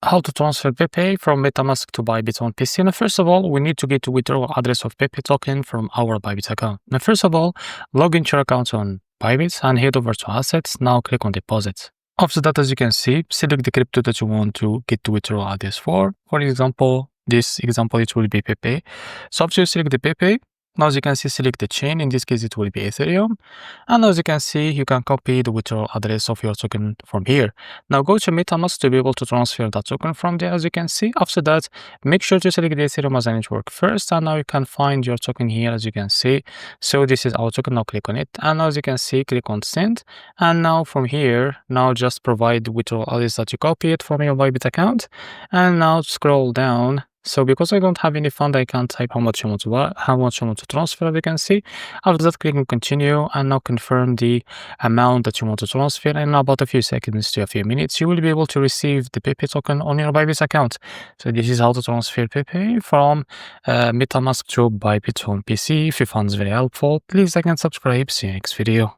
how to transfer PEPE from Metamask to Bybit on PC. Now, first of all, we need to get the withdrawal address of PEPE token from our Bybit account. Now, first of all, log into your account on Bybit and head over to Assets. Now, click on Deposits. After that, as you can see, select the crypto that you want to get the withdrawal address for. For example, this example, it will be PEPE. So after you select the PEPE, now as you can see, select the chain. In this case, it will be Ethereum. And as you can see, you can copy the withdrawal address of your token from here. Now go to Metamask to be able to transfer that token from there, as you can see. After that, make sure to select the Ethereum as a network first. And now you can find your token here, as you can see. So this is our token. Now click on it. And as you can see, click on send. And now from here, now just provide the withdrawal address that you copied from your Bybit account. And now scroll down. So because I don't have any fund, I can't type how much I want to transfer, as you can see. After that, click on continue and now confirm the amount that you want to transfer. And in about a few seconds to a few minutes, you will be able to receive the PEPE token on your Bybit account. So this is how to transfer PEPE from Metamask to Bybit on PC. If you found this very helpful, please like and subscribe. See you next video.